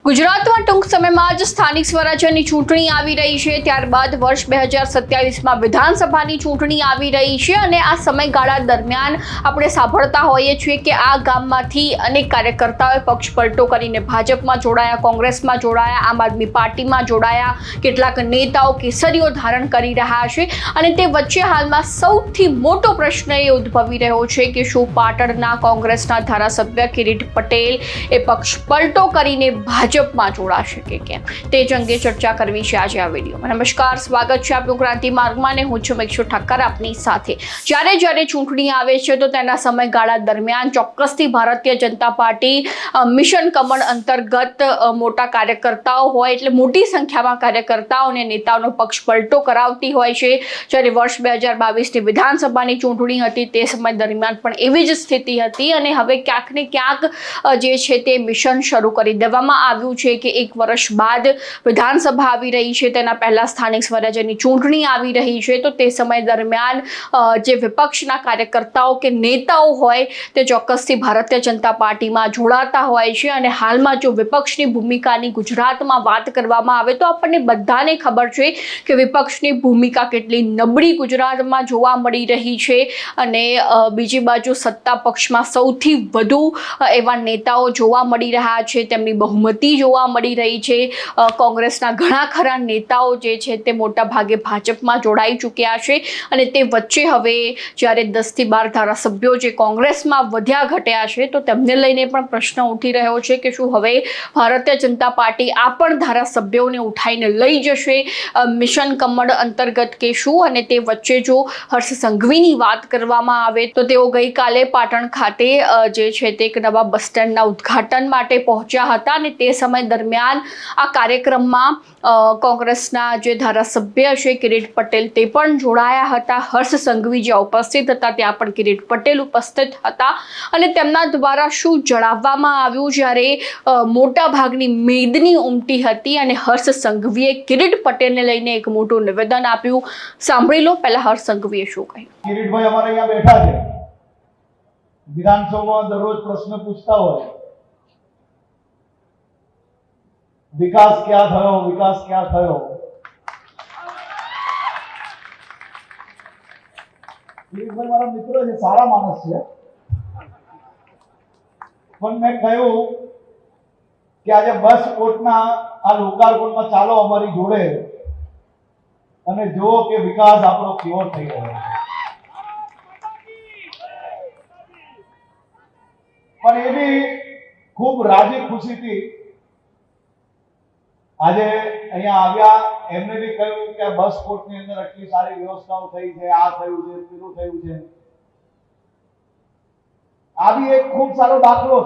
ગુજરાતમાં ટૂંક સમયમાં જ સ્થાનિક સ્વરાજ્યની ચૂંટણી આવી રહી છે। ત્યારબાદ વર્ષ 2027માં વિધાનસભાની ચૂંટણી આવી રહી છે અને આ સમયગાળા દરમિયાન આપણે સાંભળતા હોઈએ છીએ કે આ ગામમાંથી અનેક કાર્યકર્તાઓએ પક્ષ પલટો કરીને ભાજપમાં જોડાયા, કોંગ્રેસમાં જોડાયા, આમ આદમી પાર્ટીમાં જોડાયા, કેટલાક નેતાઓ કેસરીઓ ધારણ કરી રહ્યા છે અને તે વચ્ચે હાલમાં સૌથી મોટો પ્રશ્ન એ ઉદ્ભવી રહ્યો છે કે શું પાટણના કોંગ્રેસના ધારાસભ્ય કિરીટ પટેલ એ પક્ષ પલટો કરીને ભાજપમાં જોડાશે કે કેમ, તે જ અંગે ચર્ચા કરવી છે આજે આ વિડીયોમાં। નમસ્કાર, સ્વાગત છે આપનું ક્રાંતિ માર્ગમાં અને હું છું મેક્ષુ ઠક્કર આપની સાથે। જ્યારે ચૂંટણી આવે છે તો તેના સમયગાળા દરમિયાન ચોક્કસથી ભારતીય જનતા પાર્ટી મિશન કમળ અંતર્ગત મોટા કાર્યકર્તાઓ હોય એટલે મોટી સંખ્યામાં કાર્યકર્તાઓ અને નેતાઓનો પક્ષ પલટો કરાવતી હોય છે। જ્યારે વર્ષ 2022ની વિધાનસભાની ચૂંટણી હતી તે સમય દરમિયાન પણ એવી જ સ્થિતિ હતી અને હવે ક્યાંક ને ક્યાંક જે છે તે મિશન શરૂ કરી દેવામાં આવ્યું છે કે એક વર્ષ બાદ વિધાનસભા આવી રહી છે, તેના પહેલા સ્થાનિક સ્વરાજ્યની ચૂંટણી આવી રહી છે તો તે સમય દરમિયાન જે વિપક્ષના કાર્યકર્તાઓ કે નેતાઓ હોય તે ચોક્કસથી ભારતીય જનતા પાર્ટીમાં જોડાતા હોય છે અને હાલમાં જો વિપક્ષની ભૂમિકાની ગુજરાતમાં વાત કરવામાં આવે તો આપણને બધાને ખબર છે કે વિપક્ષની ભૂમિકા કેટલી નબળી ગુજરાતમાં જોવા મળી રહી છે અને બીજી બાજુ સત્તા પક્ષમાં સૌથી વધુ એવા નેતાઓ જોવા મળી રહ્યા છે, તેમની બહુમતી જોવા મળી રહી છે। કોંગ્રેસના ઘણા ખરા નેતાઓ જે છે તે મોટા ભાગે ભાજપમાં જોડાઈ ચૂક્યા છે અને તે વચ્ચે હવે જ્યારે 10થી 12 ધારાસભ્યો જે કોંગ્રેસમાં વધ્યા ઘટ્યા છે તો તેમને લઈને પણ પ્રશ્ન ઉઠી રહ્યો છે કે શું હવે ભારતીય જનતા પાર્ટી આ પણ ધારાસભ્યોને ઉઠાઈને લઈ જશે મિશન કમળ અંતર્ગત કે શું। અને તે વચ્ચે જો હર્ષ સંઘવીની વાત કરવામાં આવે તો તેઓ ગઈકાલે પાટણ ખાતે જે છે તે એક નવા બસ સ્ટેન્ડના ઉદ્ઘાટન માટે પહોંચ્યા હતા અને તે સમય દરમિયાન આ કાર્યક્રમમાં કોંગ્રેસના જે ધારાસભ્ય છે કિરીટ પટેલ તે પણ જોડાયા હતા। હર્ષ સંઘવી જ્યાં ઉપસ્થિત હતા ત્યાં પણ કિરીટ પટેલ ઉપસ્થિત હતા અને તેમના દ્વારા શું જણાવવામાં આવ્યું જ્યારે મોટા ભાગની મેદની ઉમટી હતી અને હર્ષ સંઘવીએ કિરીટ પટેલને લઈને એક મોટું નિવેદન આપ્યું। સાંભળી લો પહેલા હર્ષ સંઘવીએ શું કહ્યું। કિરીટભાઈ અમારે અહીંયા બેઠા છે, વિધાનસભામાં દરરોજ પ્રશ્ન પૂછતા હોય વિકાસ ક્યાં થયો, વિકાસ ક્યાં થયો। કિરીટભાઈ મારા મિત્ર છે, સારા માણસ છે, પણ મેં કહ્યું કે આજે બસ કોર્ટના આ લોકાર્પણમાં ચાલો અમારી જોડે અને જુઓ કે વિકાસ આપણો કેવો થઈ રહ્યો છે। પણ એ બી ખૂબ રાજી ખુશીથી આજે અહીંયા આવ્યા, એમને બી કહ્યું કે બસ કોર્ટની અંદર આટલી સારી વ્યવસ્થાઓ થઈ છે, આ થયું છે, પેલું થયું છે। આ બી એક ખૂબ સારો દાખલો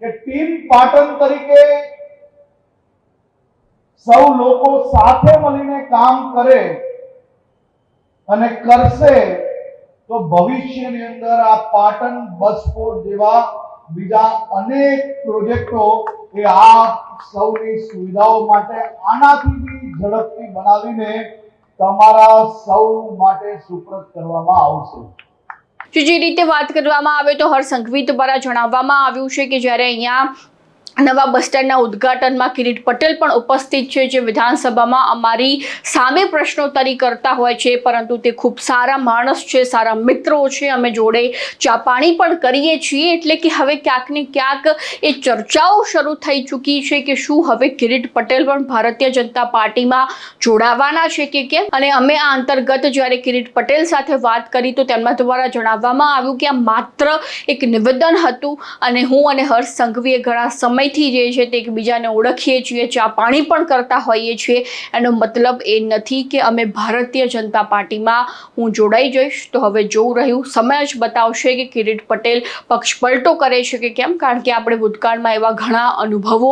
કે ટીમ પાટણ તરીકે સૌ લોકો સાથે મળીને કામ કરે અને કરશે તો ભવિષ્યની અંદર આ પાટણ બસ પોર્ટ જેવા બીજા અનેક પ્રોજેક્ટો એ આ સૌની સુવિધાઓ માટે આનાથી બી ઝડપથી બનાવીને તમારા સૌ માટે સુપ્રત કરવામાં આવશે। જે રીતે વાત કરવામાં આવે તો હર્ષ સંઘવી દ્વારા જણાવવામાં આવ્યું છે કે જ્યારે અહીંયા નવા બસ સ્ટેન્ડના ઉદ્ઘાટનમાં કિરીટ પટેલ પણ ઉપસ્થિત છે, જે વિધાનસભામાં અમારી સામે પ્રશ્નોત્તરી કરતા હોય છે, પરંતુ તે ખૂબ સારા માણસ છે, સારા મિત્રો છે, અમે જોડે ચા પાણી પણ કરીએ છીએ। એટલે કે હવે ક્યાંક ને ક્યાંક એ ચર્ચાઓ શરૂ થઈ ચૂકી છે કે શું હવે કિરીટ પટેલ પણ ભારતીય જનતા પાર્ટીમાં જોડાવાના છે કે કેમ। અને અમે આ અંતર્ગત જ્યારે કિરીટ પટેલ સાથે વાત કરી તો તેમના દ્વારા જણાવવામાં આવ્યું કે આ માત્ર એક નિવેદન હતું અને હું અને હર્ષ સંઘવીએ ઘણા સમય થી જે છે તે એકબીજાને ઓળખીએ છીએ, ચા પાણી પણ કરતા હોઈએ છીએ। એનો મતલબ એ નથી કે અમે ભારતીય જનતા પાર્ટીમાં હું જોડાઈ જઈશ। તો હવે જોવું રહ્યું, સમય જ બતાવશે કે કિરીટ પટેલ પક્ષ પલટો કરે છે કે કેમ, કારણ કે આપણે ભૂતકાળમાં એવા ઘણા અનુભવો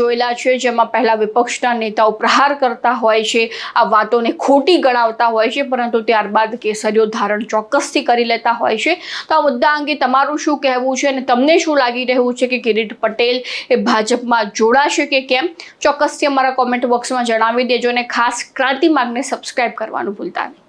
જોયેલા છે જેમાં પહેલા વિપક્ષના નેતાઓ પ્રહાર કરતા હોય છે, આ વાતોને ખોટી ગણાવતા હોય છે, પરંતુ ત્યારબાદ કેસરીઓ ધારણ ચોક્કસથી કરી લેતા હોય છે। તો આ મુદ્દા અંગે તમારું શું કહેવું છે અને તમને શું લાગી રહ્યું છે કે કિરીટ પટેલ એ ભાજપમાં જોડાશે કે કેમ, ચોક્કસથી અમારા કોમેન્ટ બોક્સમાં જણાવી દેજો અને ખાસ ક્રાંતિ માર્ગને સબસ્ક્રાઇબ કરવાનું ભૂલતા નહીં।